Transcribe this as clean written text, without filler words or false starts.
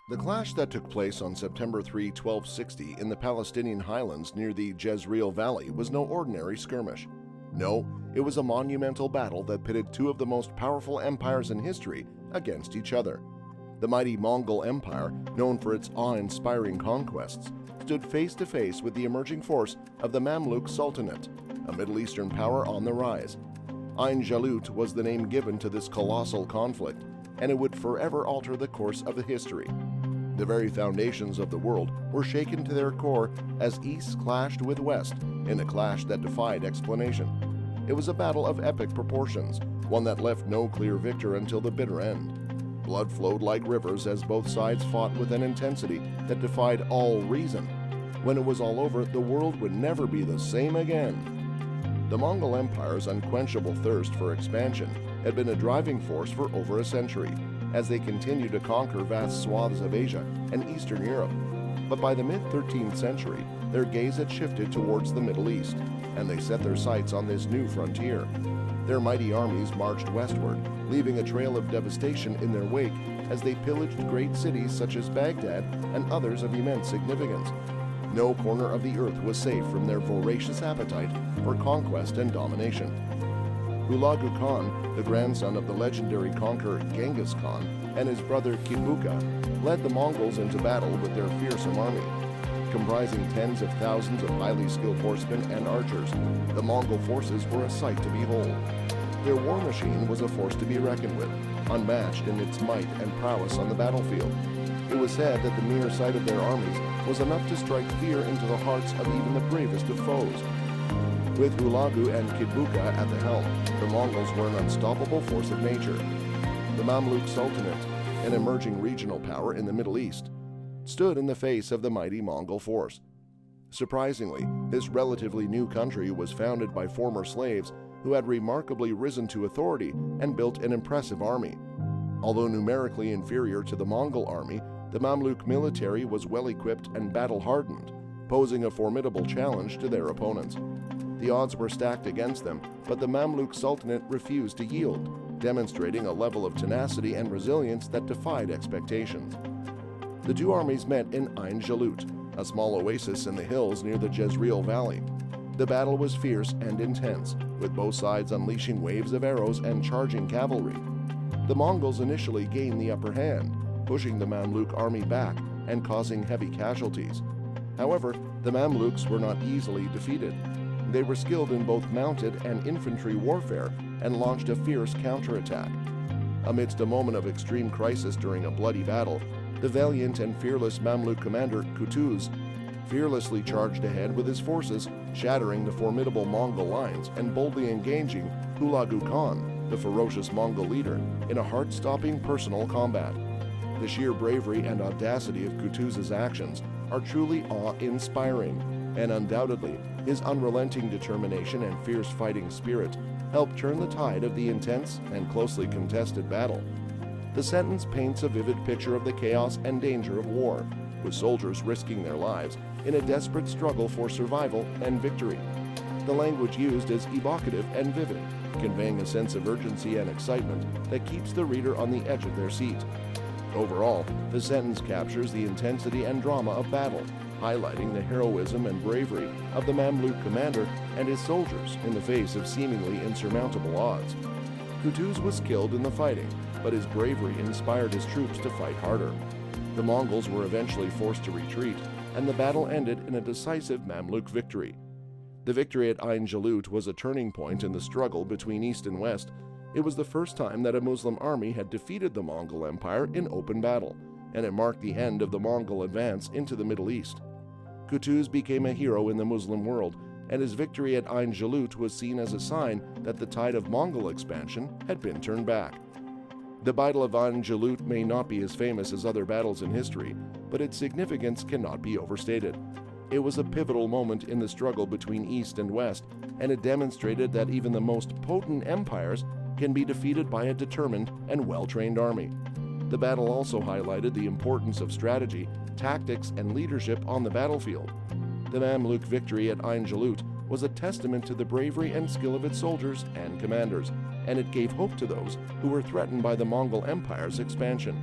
The clash that took place on September 3, 1260 in the Palestinian highlands near the Jezreel Valley was no ordinary skirmish. No, it was a monumental battle that pitted two of the most powerful empires in history against each other. The mighty Mongol Empire, known for its awe-inspiring conquests, stood face to face with the emerging force of the Mamluk Sultanate, a Middle Eastern power on the rise. Ain Jalut was the name given to this colossal conflict, and it would forever alter the course of the history. The very foundations of the world were shaken to their core as East clashed with West in a clash that defied explanation. It was a battle of epic proportions, one that left no clear victor until the bitter end. Blood flowed like rivers as both sides fought with an intensity that defied all reason. When it was all over, the world would never be the same again. The Mongol Empire's unquenchable thirst for expansion had been a driving force for over a century, as they continued to conquer vast swaths of Asia and Eastern Europe. But by the mid-13th century, their gaze had shifted towards the Middle East, and they set their sights on this new frontier. Their mighty armies marched westward, leaving a trail of devastation in their wake as they pillaged great cities such as Baghdad and others of immense significance. No corner of the earth was safe from their voracious appetite for conquest and domination. Hulagu Khan, the grandson of the legendary conqueror Genghis Khan, and his brother Kibuka, led the Mongols into battle with their fearsome army. Comprising tens of thousands of highly skilled horsemen and archers, the Mongol forces were a sight to behold. Their war machine was a force to be reckoned with, unmatched in its might and prowess on the battlefield. It was said that the mere sight of their armies was enough to strike fear into the hearts of even the bravest of foes. With Hulagu and Kibuka at the helm, the Mongols were an unstoppable force of nature. The Mamluk Sultanate, an emerging regional power in the Middle East, stood in the face of the mighty Mongol force. Surprisingly, this relatively new country was founded by former slaves who had remarkably risen to authority and built an impressive army. Although numerically inferior to the Mongol army, the Mamluk military was well-equipped and battle-hardened, posing a formidable challenge to their opponents. The odds were stacked against them, but the Mamluk Sultanate refused to yield, demonstrating a level of tenacity and resilience that defied expectations. The two armies met in Ain Jalut, a small oasis in the hills near the Jezreel Valley. The battle was fierce and intense, with both sides unleashing waves of arrows and charging cavalry. The Mongols initially gained the upper hand, pushing the Mamluk army back and causing heavy casualties. However, the Mamluks were not easily defeated. They were skilled in both mounted and infantry warfare and launched a fierce counterattack. Amidst a moment of extreme crisis during a bloody battle, the valiant and fearless Mamluk commander Kutuz fearlessly charged ahead with his forces, shattering the formidable Mongol lines and boldly engaging Hulagu Khan, the ferocious Mongol leader, in a heart-stopping personal combat. The sheer bravery and audacity of Kutuz's actions are truly awe-inspiring, and undoubtedly, his unrelenting determination and fierce fighting spirit helped turn the tide of the intense and closely contested battle. The sentence paints a vivid picture of the chaos and danger of war, with soldiers risking their lives in a desperate struggle for survival and victory. The language used is evocative and vivid, conveying a sense of urgency and excitement that keeps the reader on the edge of their seat. Overall, the sentence captures the intensity and drama of battle, highlighting the heroism and bravery of the Mamluk commander and his soldiers in the face of seemingly insurmountable odds. Kutuz was skilled in the fighting, but his bravery inspired his troops to fight harder. The Mongols were eventually forced to retreat, and the battle ended in a decisive Mamluk victory. The victory at Ain Jalut was a turning point in the struggle between East and West. It was the first time that a Muslim army had defeated the Mongol Empire in open battle, and it marked the end of the Mongol advance into the Middle East. Kutuz became a hero in the Muslim world, and his victory at Ain Jalut was seen as a sign that the tide of Mongol expansion had been turned back. The Battle of Ain Jalut may not be as famous as other battles in history, but its significance cannot be overstated. It was a pivotal moment in the struggle between East and West, and it demonstrated that even the most potent empires can be defeated by a determined and well-trained army. The battle also highlighted the importance of strategy, tactics, and leadership on the battlefield. The Mamluk victory at Ain Jalut was a testament to the bravery and skill of its soldiers and commanders, and it gave hope to those who were threatened by the Mongol Empire's expansion.